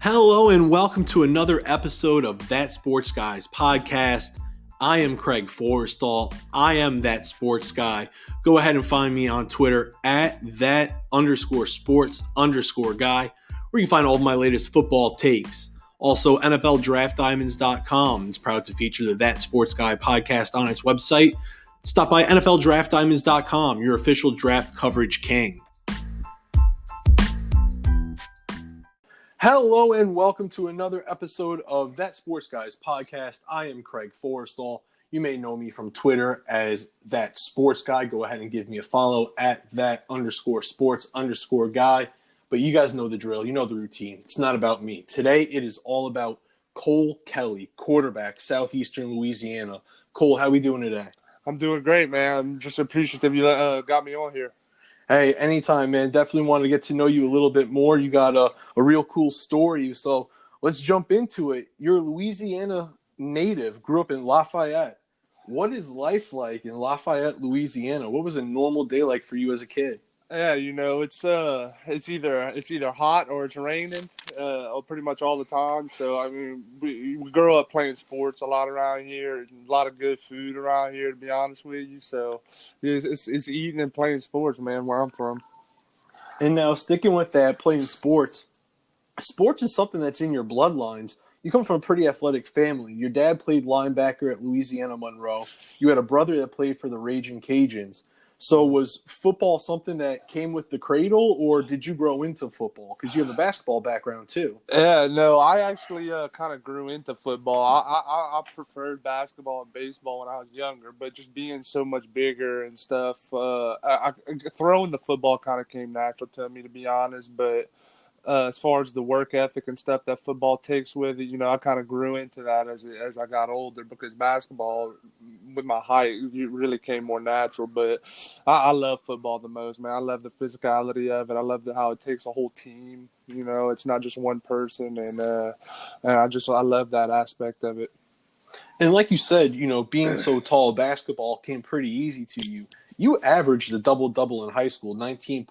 Hello and welcome to another episode of That Sports Guys podcast. I am Craig Forrestall. I am That Sports Guy. Go ahead and find me on Twitter at that_sports_guy, where you can find all of my latest football takes. Also, NFLDraftDiamonds.com is proud to feature the That Sports Guy podcast on its website. Stop by NFLDraftDiamonds.com, your official draft coverage king. Hello and welcome to another episode of That Sports Guys podcast. I am Craig Forrestall. You may know me from Twitter as That Sports Guy. Go ahead and give me a follow at that_sports_guy. But you guys know the drill. You know the routine. It's not about me. Today it is all about Cole Kelley, quarterback, Southeastern Louisiana. Cole, how we doing today? I'm doing great, man. I'm just appreciative you got me on here. Hey, anytime, man. Definitely want to get to know you a little bit more. You got a real cool story, so let's jump into it. You're a Louisiana native, grew up in Lafayette. What is life like in Lafayette, Louisiana? What was a normal day like for you as a kid? Yeah, it's either hot or it's raining, pretty much all the time. So I mean, we grow up playing sports a lot around here, and a lot of good food around here. To be honest with you, so it's eating and playing sports, man. Where I'm from. And now sticking with that, playing sports. Sports is something that's in your bloodlines. You come from a pretty athletic family. Your dad played linebacker at Louisiana Monroe. You had a brother that played for the Raging Cajuns. So was football something that came with the cradle, or did you grow into football? Because you have a basketball background too. Yeah, no, I actually kind of grew into football. I preferred basketball and baseball when I was younger, but just being so much bigger and stuff, throwing the football kind of came natural to me, to be honest. But as far as the work ethic and stuff that football takes with it, I kind of grew into that as I got older, because basketball, with my height, it really came more natural. But I love football the most, man. I love the physicality of it. I love how it takes a whole team. It's not just one person, and I love that aspect of it. And like you said, being so tall, basketball came pretty easy to you. You averaged a double-double in high school, 19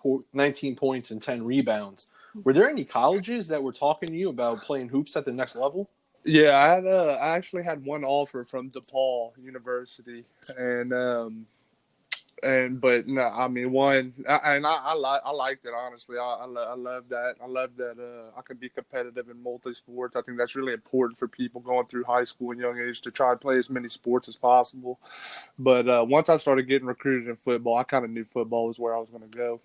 points and 10 rebounds. Were there any colleges that were talking to you about playing hoops at the next level? Yeah, I actually had one offer from DePaul University, but no, I mean I liked it, honestly. I love that. I love that I can be competitive in multi sports. I think that's really important for people going through high school and young age, to try to play as many sports as possible. But once I started getting recruited in football, I kind of knew football was where I was going to go.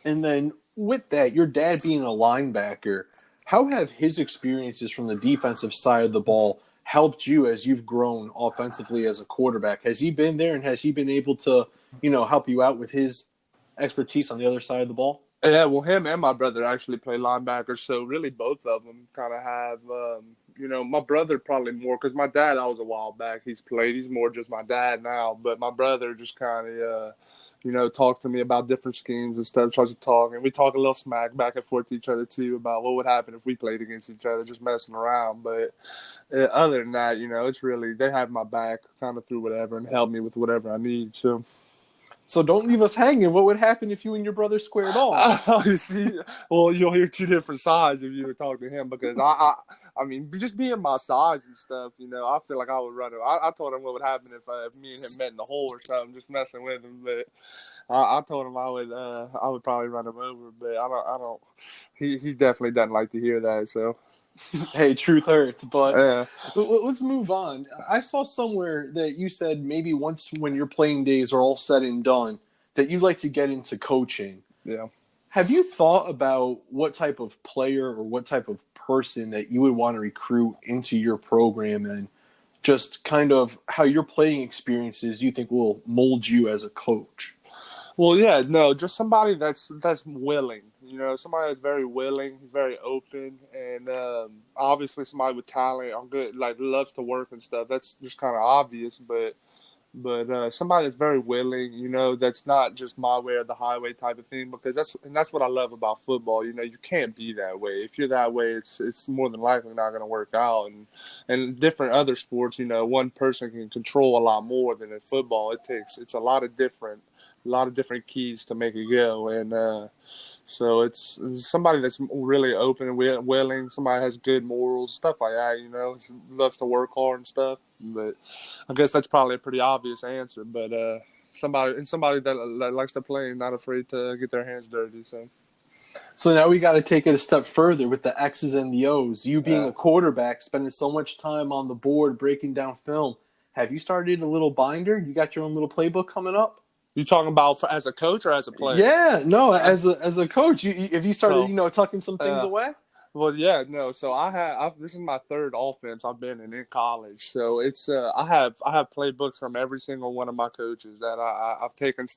And then with that, your dad being a linebacker, how have his experiences from the defensive side of the ball helped you as you've grown offensively as a quarterback? Has he been there, and has he been able to, help you out with his expertise on the other side of the ball? Yeah, well, him and my brother actually play linebacker, so really both of them kind of have, my brother probably more, because my dad, I was a while back, he's more just my dad now, but my brother just kind of, talk to me about different schemes and stuff, tries to talk, and we talk a little smack back and forth to each other too about what would happen if we played against each other, just messing around. But other than that, it's really, they have my back kind of through whatever and help me with whatever I need. So don't leave us hanging. What would happen if you and your brother squared off? You see, well, you'll hear two different sides if you would talk to him, because I mean, just being my size and stuff, I feel like I would run him. I told him what would happen if me and him met in the hole or something, just messing with him. But I told him I would probably run him over. But I don't. He definitely doesn't like to hear that. So. Hey, truth hurts, but yeah. Let's move on. I saw somewhere that you said maybe once when your playing days are all said and done, that you'd like to get into coaching. Yeah. Have you thought about what type of player or what type of person that you would want to recruit into your program, and just kind of how your playing experiences you think will mold you as a coach? Well, yeah, no, just somebody that's willing, somebody that's very willing, he's very open, and obviously somebody with talent, good, like loves to work and stuff. That's just kind of obvious, but somebody that's very willing, that's not just my way or the highway type of thing, because that's what I love about football. You can't be that way. If you're that way, it's more than likely not going to work out. And different other sports, one person can control a lot more than in football. It's a lot of different keys to make it go. And So it's somebody that's really open and willing. Somebody has good morals, stuff like that. Loves to work hard and stuff. But I guess that's probably a pretty obvious answer. But somebody that likes to play and not afraid to get their hands dirty. So now we got to take it a step further with the X's and the O's. You being Uh, a quarterback, spending so much time on the board breaking down film. Have you started a little binder? You got your own little playbook coming up? you talking about as a coach or as a player? Yeah, no. Uh, As a coach, have you started so. tucking some things Uh, away? Well, yeah, no. So this is my third offense I've been in college. So it's I have playbooks from every single one of my coaches that I've taken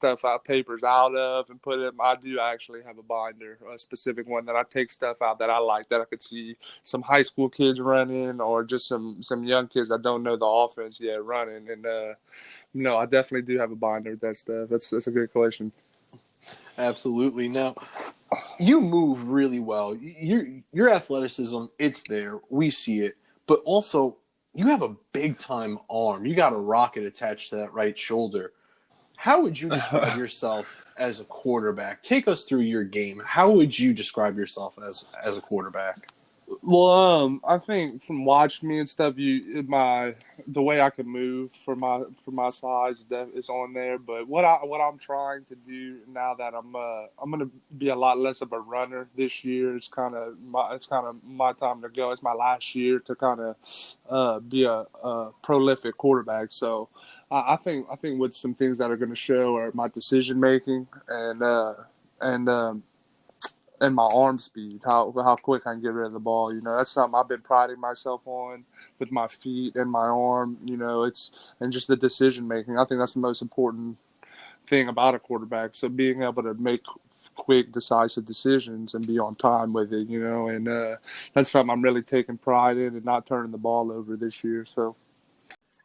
papers out of and put in. I do actually have a binder, a specific one that I take stuff out that I like that I could see some high school kids running or just some young kids that don't know the offense yet running. And no, I definitely do have a binder with that stuff. That's a good question. Absolutely. Now, you move really well. Your athleticism, it's there. We see it. But also, you have a big time arm. You got a rocket attached to that right shoulder. How would you describe yourself as a quarterback? Take us through your game. How would you describe yourself as a quarterback? Well, I think from watching me and stuff, the way I can move for my size that is on there. But what I'm trying to do now that I'm gonna be a lot less of a runner this year. It's kind of my time to go. It's my last year to kind of be a prolific quarterback. So I think with some things that are going to show are my decision making and and my arm speed, how quick I can get rid of the ball. That's something I've been priding myself on with my feet and my arm. And just the decision making. I think that's the most important thing about a quarterback. So being able to make quick, decisive decisions and be on time with it. And that's something I'm really taking pride in and not turning the ball over this year. So.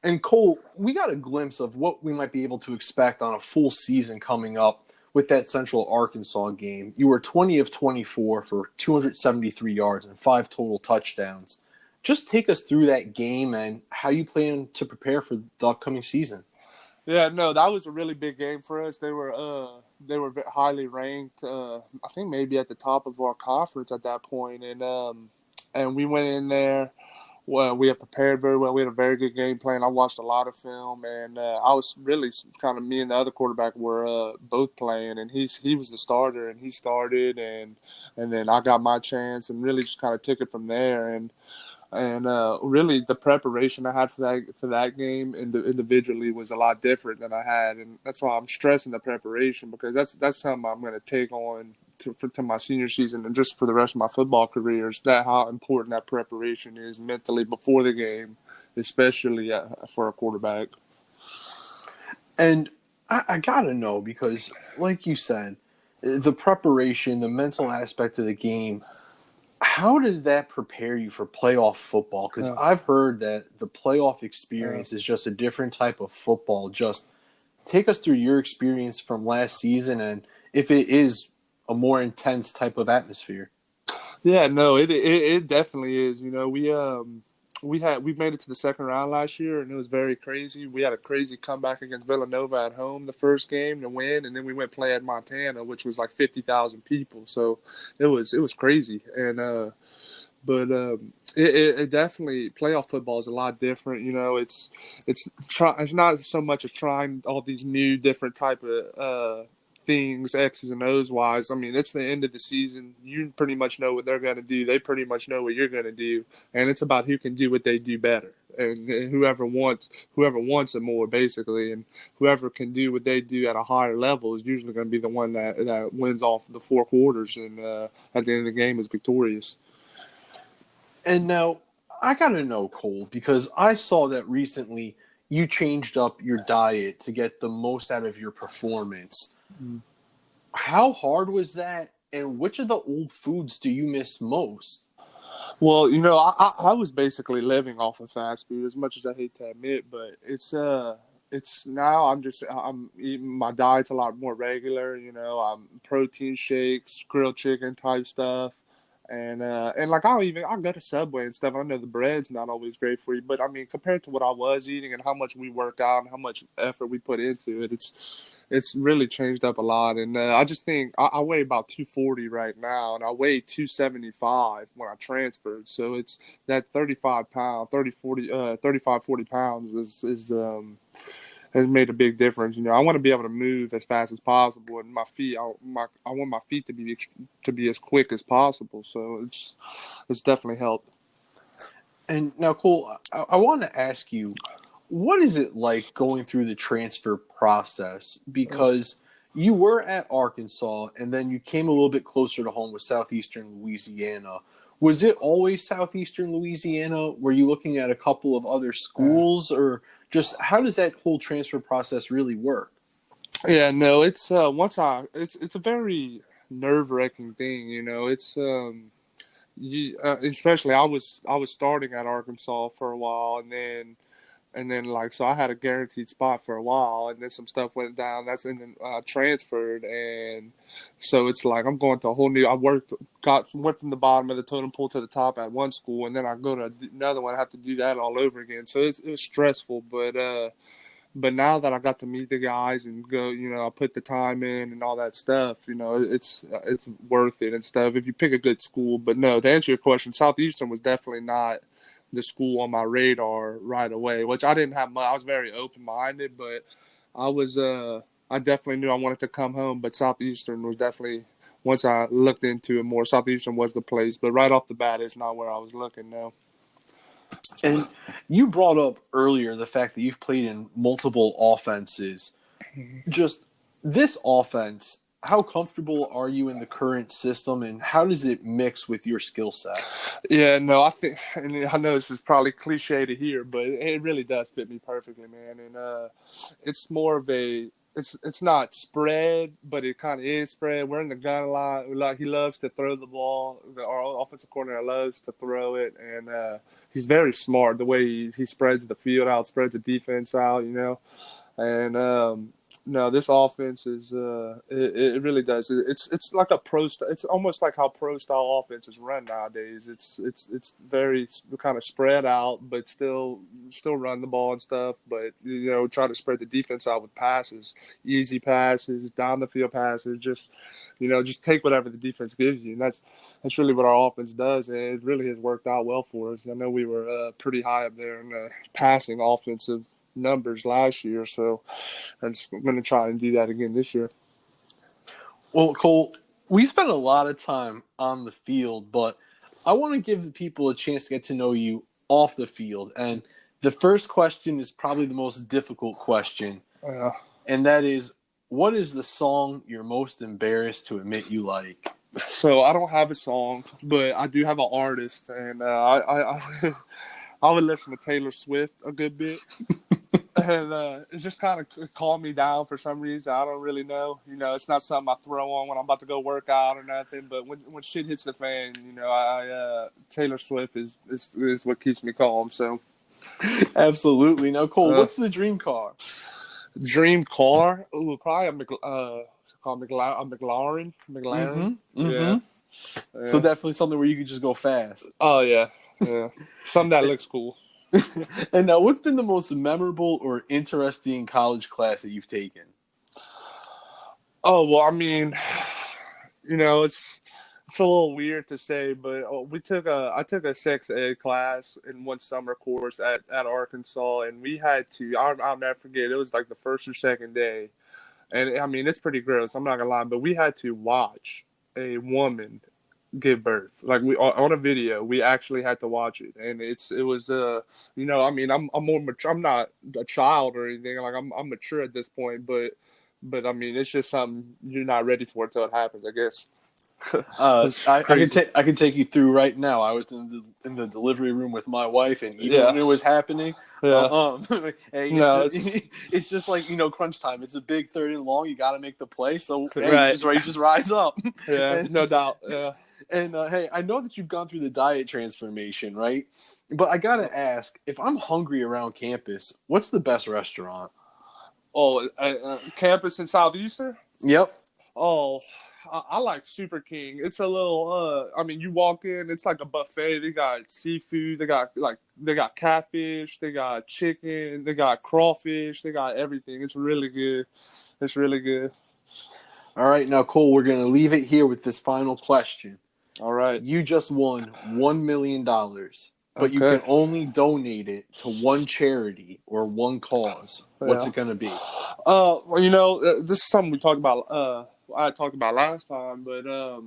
And Cole, we got a glimpse of what we might be able to expect on a full season coming up with that Central Arkansas game. You were 20 of 24 for 273 yards and 5 total touchdowns. Just take us through that game and how you plan to prepare for the upcoming season. Yeah, no, that was a really big game for us. They were highly ranked. I think maybe at the top of our conference at that point, and we went in there. Well, we had prepared very well. We had a very good game plan. I watched a lot of film, and I was really kind of me and the other quarterback were both playing, and he was the starter, and he started, and then I got my chance, and really just kind of took it from there, and really the preparation I had for that game individually was a lot different than I had, and that's why I'm stressing the preparation because that's something I'm going to take on to my senior season and just for the rest of my football career is that how important that preparation is mentally before the game, especially for a quarterback. And I got to know because, like you said, the preparation, the mental aspect of the game, how did that prepare you for playoff football? Because Uh, I've heard that the playoff experience is just a different type of football. Just take us through your experience from last season and if it is a more intense type of atmosphere. Yeah, no, it definitely is. We made it to the second round last year, and it was very crazy. We had a crazy comeback against Villanova at home the first game to win, and then we went play at Montana, which was like 50,000 people. So it was crazy, and it definitely playoff football is a lot different. It's not so much of trying all these new different type of things X's and O's wise. I mean, it's the end of the season. You pretty much know what they're going to do. They pretty much know what you're going to do, and it's about who can do what they do better. And whoever wants it more, basically, and whoever can do what they do at a higher level is usually going to be the one that wins off the four quarters and at the end of the game is victorious. And now I got to know, Cole, because I saw that recently you changed up your diet to get the most out of your performance. How hard was that? And which of the old foods do you miss most? Well, I was basically living off of fast food as much as I hate to admit, but it's now I'm eating my diet's a lot more regular. I'm protein shakes, grilled chicken type stuff, And like I'll go to Subway and stuff. I know the bread's not always great for you, but I mean compared to what I was eating and how much we work out and how much effort we put into it, it's really changed up a lot. And I just think I weigh about 240 right now, and I weigh 275 when I transferred. So it's that 35, 40 pounds has made a big difference. I want to be able to move as fast as possible, and I want my feet to be as quick as possible. So it's definitely helped. And now, Cole, I want to ask you, what is it like going through the transfer process? Because you were at Arkansas, and then you came a little bit closer to home with Southeastern Louisiana. Was it always Southeastern Louisiana? Were you looking at a couple of other schools, or just how does that whole transfer process really work? Yeah, no, it's it's a very nerve-wracking thing. It's especially I was starting at Arkansas for a while, and then like so I had a guaranteed spot for a while, and then some stuff went down. And then transferred, and so it's like I'm going to a whole new. Went from the bottom of the totem pole to the top at one school, and then I go to another one. I have to do that all over again. So it was stressful, but now that I got to meet the guys and go, I put the time in and all that stuff, it's worth it and stuff if you pick a good school. But no, to answer your question, Southeastern was definitely not the school on my radar right away, which I didn't have much. I was very open-minded, but I definitely knew I wanted to come home. But Southeastern was definitely, once I looked into it more, Southeastern was the place. But right off the bat, it's not where I was looking, no. And you brought up earlier the fact that you've played in multiple offenses. Just this offense, how comfortable are you in the current system, and how does it mix with your skill set? Yeah, no, I think, and I know this is probably cliche to hear, but it really does fit me perfectly, man. And it's more of it's not spread, but it kind of is spread. We're in the gun a lot. Like he loves to throw the ball. Our offensive coordinator loves to throw it, and he's very smart the way he spreads the field out, spreads the defense out, And no, this offense is it really does. It's like it's almost like how pro style offenses run nowadays. It's very kind of spread out, but still run the ball and stuff. But try to spread the defense out with passes, easy passes, down the field passes. Just take whatever the defense gives you, and that's really what our offense does. And it really has worked out well for us. I know we were pretty high up there in the passing offensive numbers last year, so I'm going to try and do that again this year. Well, Cole, we spent a lot of time on the field, but I want to give the people a chance to get to know you off the field. And the first question is probably the most difficult question, and that is, what is the song you're most embarrassed to admit you like? So I don't have a song, but I do have an artist, and I would listen to Taylor Swift a good bit. And it just kind of calmed me down for some reason. I don't really know. It's not something I throw on when I'm about to go work out or nothing. But when shit hits the fan, Taylor Swift is what keeps me calm. So, Absolutely. Now, Cole, what's the dream car? Dream car? Ooh, probably a McLaren. Mm-hmm. Yeah. So definitely something where you could just go fast. Oh yeah. Something that looks cool. And now, what's been the most memorable or interesting college class that you've taken? Oh, well, I mean, it's a little weird to say, but I took a sex ed class in one summer course at Arkansas, and we had to. I'll never forget. It was like the first or second day, and I mean, it's pretty gross. I'm not gonna lie, but we had to watch a woman give birth. Like we on a video, we actually had to watch it, and it was I mean, I'm more mature. I'm not a child or anything. Like I'm mature at this point, but I mean, it's just something you're not ready for until it happens, I guess. I can take you through right now. I was in the delivery room with my wife, and even when it was happening, it's just like crunch time. It's a big third and long. You got to make the play, so right. you just rise up. Yeah, no doubt. Yeah. And hey, I know that you've gone through the diet transformation, right? But I gotta ask, if I'm hungry around campus, what's the best restaurant? Oh, campus in Southeastern? Yep. Oh, I like Super King. It's a little. I mean, you walk in, it's like a buffet. They got seafood. They got catfish. They got chicken. They got crawfish. They got everything. It's really good. It's really good. All right, now Cole, we're gonna leave it here with this final question. All right. You just won $1 million, but you Okay. can only donate it to one charity or one cause. What's it gonna be? Well, you know, this is something we talked about. I talked about last time, but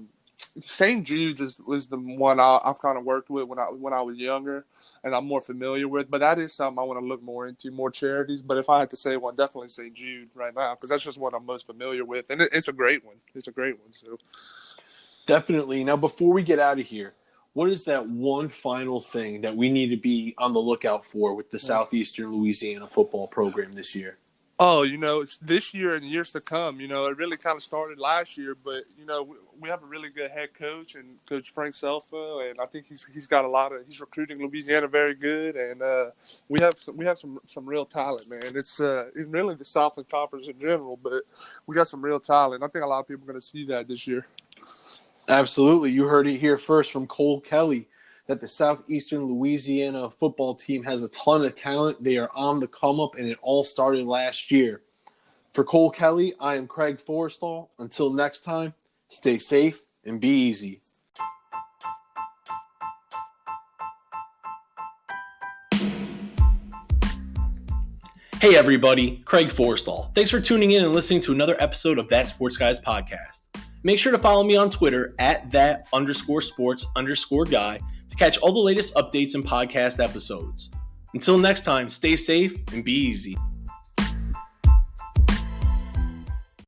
St. Jude's was the one I've kind of worked with when I was younger, and I'm more familiar with. But that is something I want to look more into, more charities. But if I had to say one, definitely St. Jude right now, because that's just what I'm most familiar with, and it's a great one. It's a great one. So Definitely. Now, before we get out of here, what is that one final thing that we need to be on the lookout for with the Southeastern Louisiana football program this year? Oh, you know, it's this year and years to come. You know, it really kind of started last year, but you know, we have a really good head coach and Coach Frank Selfo, and I think he's got he's recruiting Louisiana very good, and we have some real talent, man. It's really the Southland Conference in general, but we got some real talent. I think a lot of people are going to see that this year. Absolutely. You heard it here first from Cole Kelley that the Southeastern Louisiana football team has a ton of talent. They are on the come up, and it all started last year. For Cole Kelley, I am Craig Forrestall. Until next time, stay safe and be easy. Hey everybody, Craig Forrestall. Thanks for tuning in and listening to another episode of That Sports Guys podcast. Make sure to follow me on Twitter at @that_sports_guy to catch all the latest updates and podcast episodes. Until next time, stay safe and be easy.